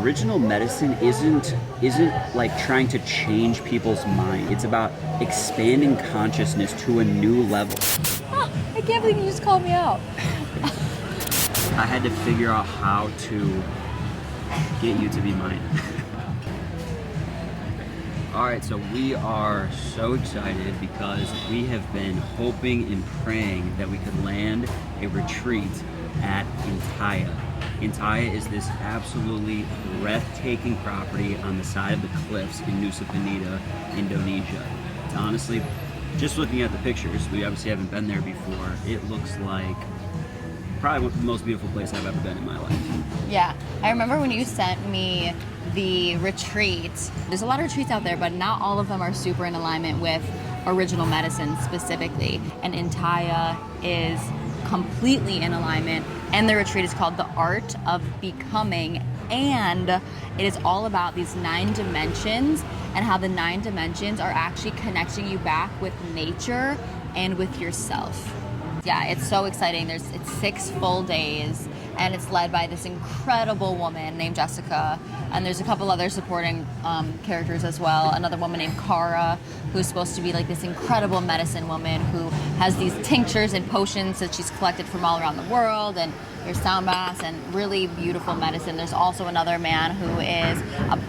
Original medicine isn't like trying to change people's mind. It's about expanding consciousness to a new level. Oh, I can't believe you just called me out. I had to figure out how to get you to be mine. Alright, so we are so excited because we have been hoping and praying that we could land a retreat at Intaya. Intaya is this absolutely breathtaking property on the side of the cliffs in Nusa Penida, Indonesia. It's honestly, just looking at the pictures, we obviously haven't been there before, it looks like probably the most beautiful place I've ever been in my life. Yeah, I remember when you sent me the retreat. There's a lot of retreats out there, but not all of them are super in alignment with original medicine specifically. And Intaya is completely in alignment, and the retreat is called The Art of Becoming, and it is all about these 9 dimensions and how the 9 dimensions are actually connecting you back with nature and with yourself. Yeah, it's so exciting. It's 6 full days, and it's led by this incredible woman named Jessica, and there's a couple other supporting characters as well. Another woman named Cara, who's supposed to be like this incredible medicine woman who has these tinctures and potions that she's collected from all around the world, and there's sound baths and really beautiful medicine. There's also another man who is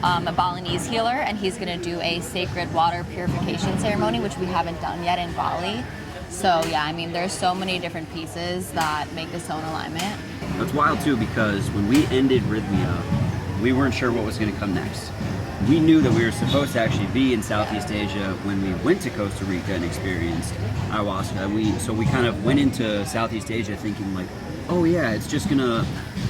a Balinese healer, and he's going to do a sacred water purification ceremony, which we haven't done yet in Bali. So yeah, I mean, there's so many different pieces that make this so in alignment. That's wild too, because when we ended Rhythmia, we weren't sure what was going to come next. We knew that we were supposed to actually be in Southeast Asia when we went to Costa Rica and experienced ayahuasca. So we kind of went into Southeast Asia thinking like, oh yeah, it's just gonna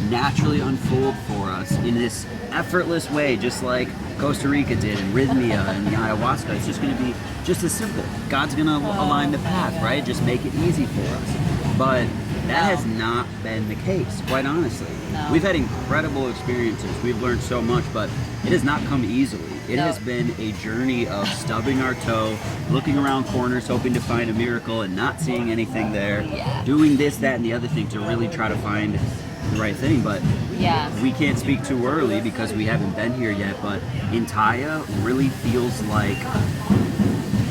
naturally unfold for us in this effortless way, just like Costa Rica did and Rhythmia and the ayahuasca. It's just gonna be just as simple. God's gonna align the path, right? Just make it easy for us. But that has not been the case, quite honestly. No. We've had incredible experiences. We've learned so much, but it has not come easily. It has been a journey of stubbing our toe, looking around corners, hoping to find a miracle and not seeing anything there, doing this, that, and the other thing to really try to find the right thing. But we can't speak too early because we haven't been here yet, but Intaya really feels like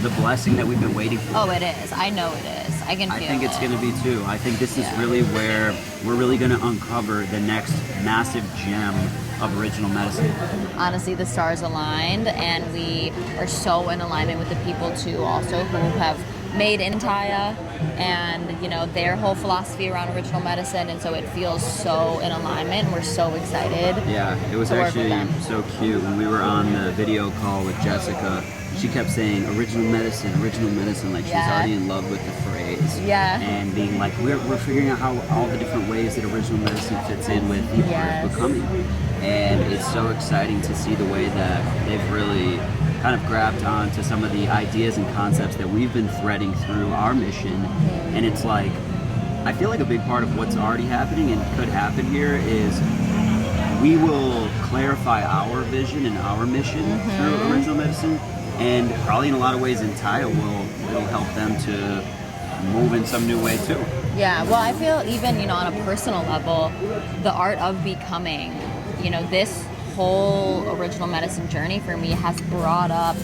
the blessing that we've been waiting for. Oh, it is. I know it is. I can feel it. I think it's going to be too. I think this is really where we're really going to uncover the next massive gem of original medicine. Honestly, the stars aligned, and we are so in alignment with the people too also who have made Intaya and, you know, their whole philosophy around original medicine, and so it feels so in alignment, and we're so excited. Yeah, it was actually so cute when we were on the video call with Jessica. She kept saying original medicine, like she's already in love with the phrase. And being like, we're figuring out how all the different ways that original medicine fits in with the art of becoming. And it's so exciting to see the way that they've really kind of grabbed on to some of the ideas and concepts that we've been threading through our mission. And it's like, I feel like a big part of what's already happening and could happen here is we will clarify our vision and our mission through original medicine. And probably in a lot of ways, Intaya will help them to move in some new way too. Yeah, well, I feel even, you know, on a personal level, the art of becoming, you know, this whole original medicine journey for me has brought up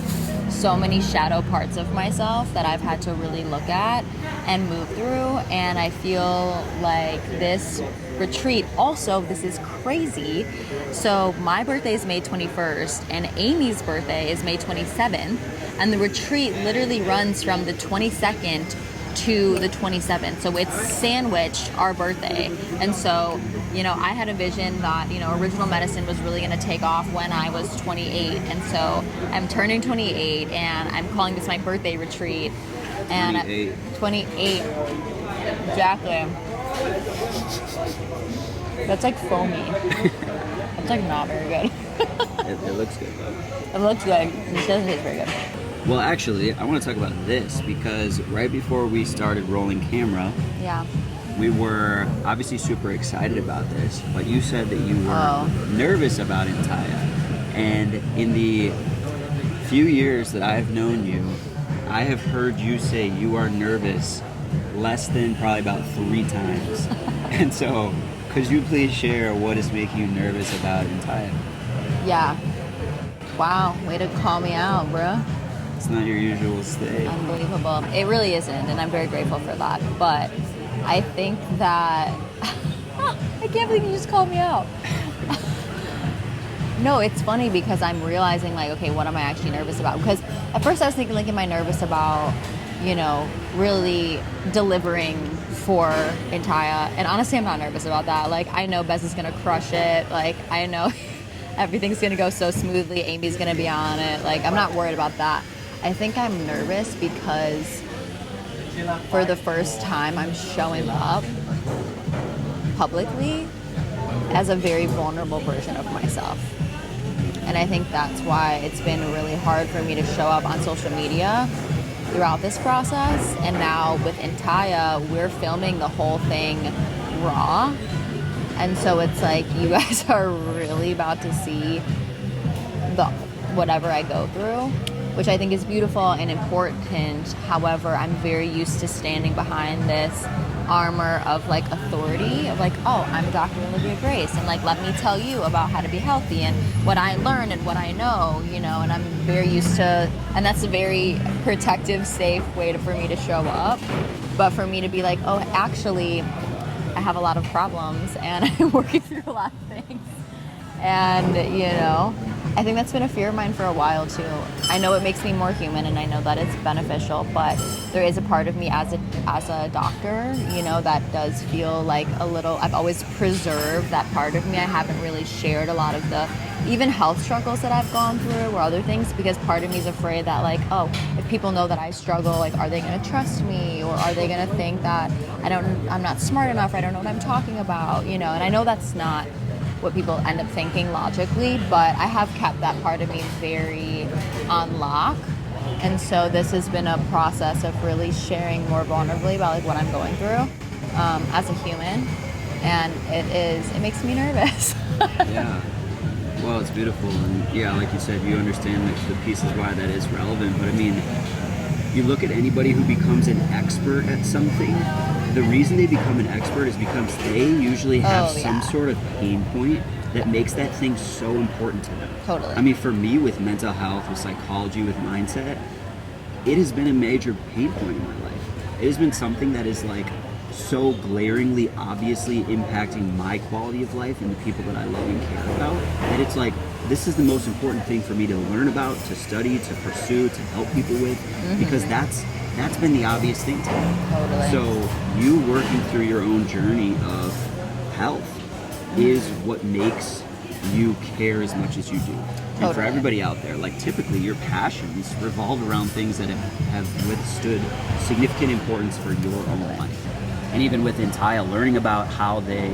so many shadow parts of myself that I've had to really look at and move through. And I feel like this retreat, also, this is crazy. So my birthday is May 21st and Amy's birthday is May 27th. And the retreat literally runs from the 22nd to the 27th. So it's sandwiched our birthday. And so, you know, I had a vision that, you know, original medicine was really going to take off when I was 28. And so I'm turning 28 and I'm calling this my birthday retreat. And 28. Exactly. That's like foamy. That's like not very good. It looks good though. It looks good. It doesn't taste very good. Well, actually, I want to talk about this because right before we started rolling camera, we were obviously super excited about this, but you said that you were nervous about Intaya. And in the few years that I've known you, I have heard you say you are nervous less than probably about 3 times. And so, could you please share what is making you nervous about Intaya? Yeah. Wow, way to call me out, bro. It's not your usual state. Unbelievable. It really isn't, and I'm very grateful for that. But I think that I can't believe you just called me out. No, it's funny because I'm realizing, like, okay, what am I actually nervous about? Because at first I was thinking, like, am I nervous about, you know, really delivering for Intaya? And honestly, I'm not nervous about that. Like, I know Bez is going to crush it. Like, I know everything's going to go so smoothly. Amy's going to be on it. Like, I'm not worried about that. I think I'm nervous because for the first time I'm showing up publicly as a very vulnerable version of myself. And I think that's why it's been really hard for me to show up on social media throughout this process. And now with Intaya, we're filming the whole thing raw. And so it's like you guys are really about to see whatever I go through, which I think is beautiful and important. However, I'm very used to standing behind this armor of like authority of like, oh, I'm Dr. Olivia Grace, and like, let me tell you about how to be healthy and what I learned and what I know, you know. And I'm very used to, and that's a very protective, safe way for me to show up. But for me to be like, oh, actually, I have a lot of problems and I'm working through a lot of things. And, you know, I think that's been a fear of mine for a while too. I know it makes me more human and I know that it's beneficial, but there is a part of me as a doctor, you know, that does feel like a little, I've always preserved that part of me. I haven't really shared a lot of the even health struggles that I've gone through or other things, because part of me is afraid that like, oh, if people know that I struggle, like, are they going to trust me, or are they going to think that I'm not smart enough, or I don't know what I'm talking about, you know. And I know that's not what people end up thinking logically, but I have kept that part of me very on lock. And so this has been a process of really sharing more vulnerably about like what I'm going through as a human, and it makes me nervous. Yeah. Well, it's beautiful, and yeah, like you said, you understand the pieces why that is relevant. But I mean, you look at anybody who becomes an expert at something, the reason they become an expert is because they usually have some sort of pain point that makes that thing so important to them. Totally. I mean, for me, with mental health, with psychology, with mindset, it has been a major pain point in my life. It has been something that is like so glaringly, obviously impacting my quality of life and the people that I love and care about, that it's like, this is the most important thing for me to learn about, to study, to pursue, to help people with, because that's been the obvious thing to me. Totally. So you working through your own journey of health is what makes you care as much as you do. And for everybody out there, like, typically your passions revolve around things that have withstood significant importance for your own life. And even with Intaya, learning about how they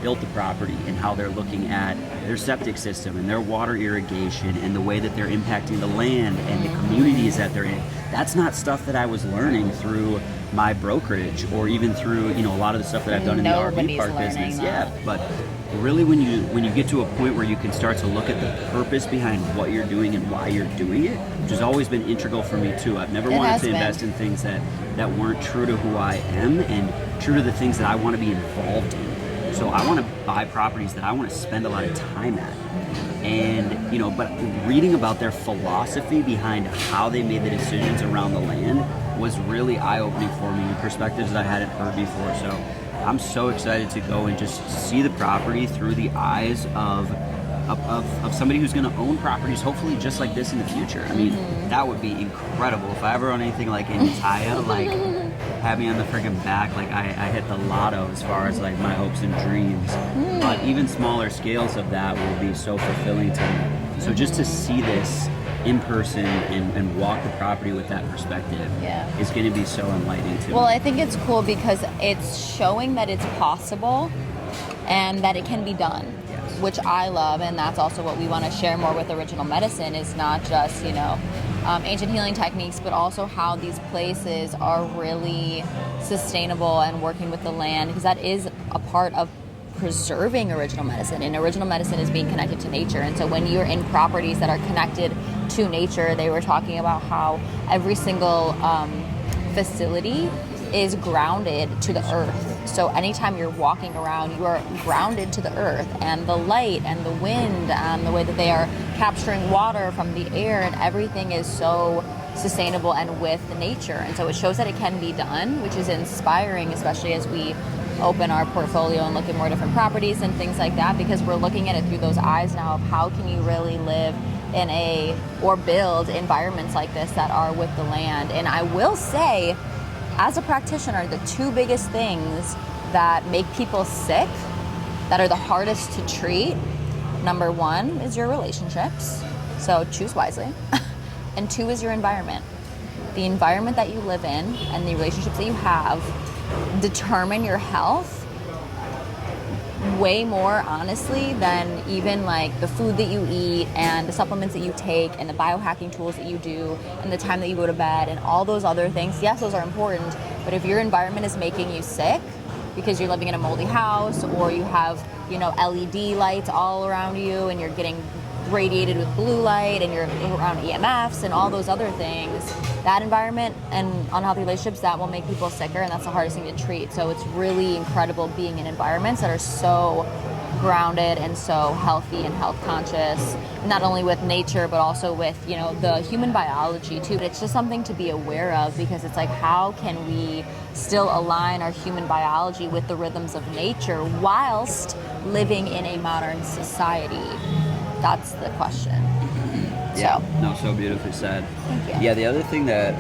built the property and how they're looking at their septic system and their water irrigation and the way that they're impacting the land and the communities that they're in. That's not stuff that I was learning through my brokerage or even through, you know, a lot of the stuff that I've done in the RV park business. Yeah, but really when you get to a point where you can start to look at the purpose behind what you're doing and why you're doing it, which has always been integral for me too. I've never wanted to invest in things that weren't true to who I am and true to the things that I want to be involved in. So I want to buy properties that I want to spend a lot of time at. And, you know, but reading about their philosophy behind how they made the decisions around the land was really eye-opening for me, perspectives that I hadn't heard before. So I'm so excited to go and just see the property through the eyes of somebody who's going to own properties, hopefully just like this in the future. I mean, that would be incredible. If I ever own anything like Intaya, like, have me on the freaking back, like I hit the lotto as far as like my hopes and dreams. But even smaller scales of that will be so fulfilling to me. So just to see this in person and walk the property with that perspective is going to be so enlightening to me. Well, I think it's cool because it's showing that it's possible and that it can be done, which I love. And that's also what we want to share more with original medicine, is not just, you know, ancient healing techniques, but also how these places are really sustainable and working with the land, because that is a part of preserving original medicine. And original medicine is being connected to nature. And so when you're in properties that are connected to nature, they were talking about how every single facility is grounded to the earth. So anytime you're walking around, you are grounded to the earth, and the light and the wind and the way that they are capturing water from the air, and everything is so sustainable and with nature. And so it shows that it can be done, which is inspiring, especially as we open our portfolio and look at more different properties and things like that, because we're looking at it through those eyes now of how can you really live in or build environments like this that are with the land. And I will say, as a practitioner, the two biggest things that make people sick, that are the hardest to treat, number one is your relationships, so choose wisely, and two is your environment. The environment that you live in and the relationships that you have determine your health way more honestly than even like the food that you eat and the supplements that you take and the biohacking tools that you do and the time that you go to bed and all those other things. Yes, those are important, but if your environment is making you sick because you're living in a moldy house, or you have, LED lights all around you and you're getting radiated with blue light and you're around EMFs and all those other things, that environment and unhealthy relationships, that will make people sicker, and that's the hardest thing to treat. So it's really incredible being in environments that are so grounded and so healthy and health conscious, not only with nature but also with the human biology too. But it's just something to be aware of, because it's like, how can we still align our human biology with the rhythms of nature whilst living in a modern society? That's the question. Yeah, no, so beautifully said. Thank you. Yeah, the other thing that,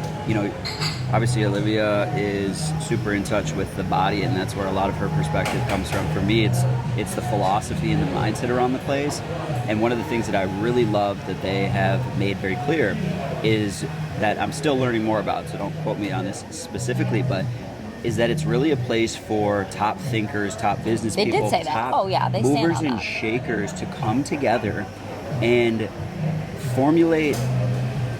obviously Olivia is super in touch with the body, and that's where a lot of her perspective comes from. For me, it's the philosophy and the mindset around the place. And one of the things that I really love that they have made very clear is that I'm still learning more about, so don't quote me on this specifically, but is that it's really a place for top thinkers, top business people, they did say that. Oh yeah, they stand movers on and that. shakers to come together and formulate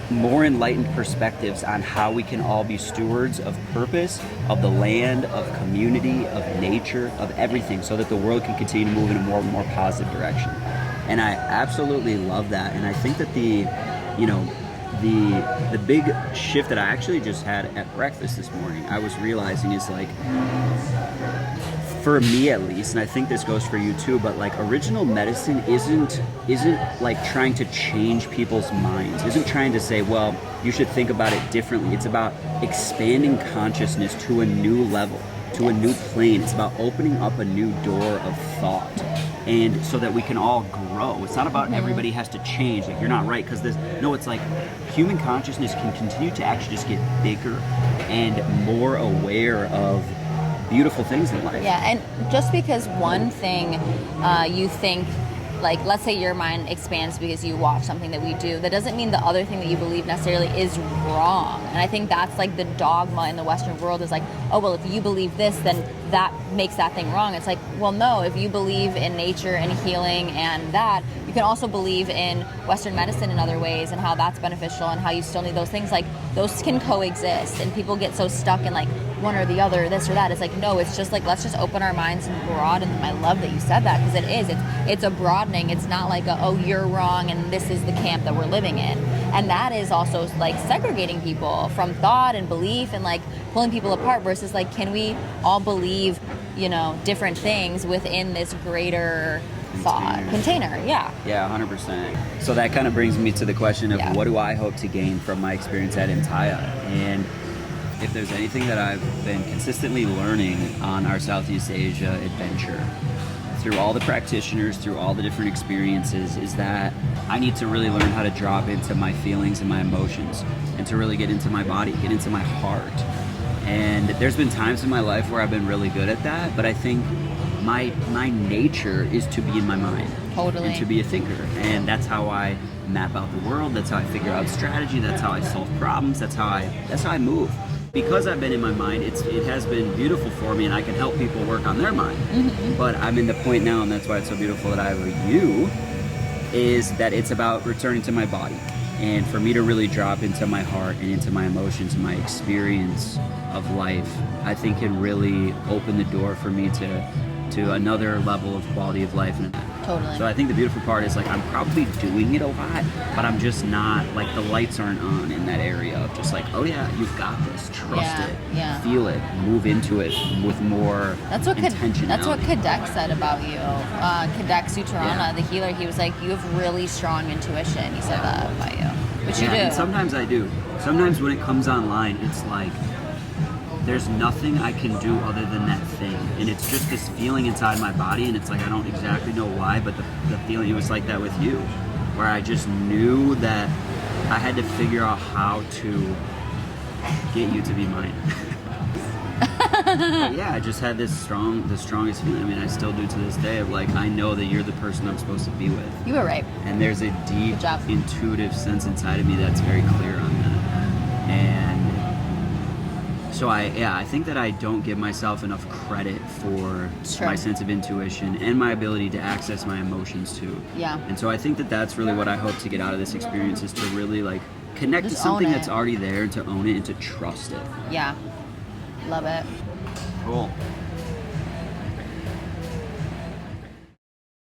more enlightened perspectives on how we can all be stewards of purpose, of the land, of community, of nature, of everything, so that the world can continue to move in a more and more positive direction. And I absolutely love that. And I think that the big shift that I actually just had at breakfast this morning, I was realizing is like, for me at least, and I think this goes for you too, but like original medicine isn't like trying to change people's minds, isn't trying to say, well, you should think about it differently. It's about expanding consciousness to a new level, to a new plane. It's about opening up a new door of thought, and so that we can all grow. It's not about everybody has to change, like you're not right because this. No, it's like human consciousness can continue to actually just get bigger and more aware of beautiful things in life. Yeah, and just because one thing you think, like, let's say your mind expands because you watch something that we do, that doesn't mean the other thing that you believe necessarily is wrong. And I think that's like the dogma in the Western world is like, oh, well, if you believe this, then that makes that thing wrong. It's like, well, no, if you believe in nature and healing and that, you can also believe in Western medicine in other ways and how that's beneficial and how you still need those things. Like, those can coexist, and people get so stuck in like one or the other, this or that. It's like, no, it's just like, let's just open our minds and broaden them. I love that you said that, because it is. It's a broadening. It's not like oh, you're wrong and this is the camp that we're living in. And that is also like segregating people from thought and belief and like pulling people apart, versus like, can we all believe, different things within this greater thought container? Yeah 100%. So that kind of brings me to the question of what do I hope to gain from my experience at Intaya? And if there's anything that I've been consistently learning on our Southeast Asia adventure through all the practitioners, through all the different experiences, is that I need to really learn how to drop into my feelings and my emotions, and to really get into my body, get into my heart. And there's been times in my life where I've been really good at that, but I think my nature is to be in my mind. Totally. And to be a thinker. And that's how I map out the world, that's how I figure out strategy, that's how I solve problems, that's how I move. Because I've been in my mind, it has been beautiful for me, and I can help people work on their mind. Mm-hmm. But I'm in the point now, and that's why it's so beautiful that I have you, is that it's about returning to my body. And for me to really drop into my heart and into my emotions and my experience of life, I think can really open the door for me to to another level of quality of life. And Totally. so I think the beautiful part is like I'm probably doing it a lot, but I'm just not like the lights aren't on in that area of just like, oh yeah, you've got this, trust it, feel it, move into it with more intentionality. That's what Kadek said about you. Kadek Sutarana, the healer, he was like, you have really strong intuition. He said that about you, which you do. And sometimes I do. Sometimes when it comes online, it's like there's nothing I can do other than that thing, and it's just this feeling inside my body, and it's like I don't exactly know why, but the feeling, it was like that with you, where I just knew that I had to figure out how to get you to be mine. But yeah, I just had the strongest feeling. I mean, I still do to this day of like, I know that you're the person I'm supposed to be with. You were right. And there's a deep, intuitive sense inside of me that's very clear on that. And so I think that I don't give myself enough credit for my sense of intuition and my ability to access my emotions too. Yeah. And so I think that that's really what I hope to get out of this experience, is to really like connect to something that's already there, and to own it and to trust it. Yeah. Love it. Cool.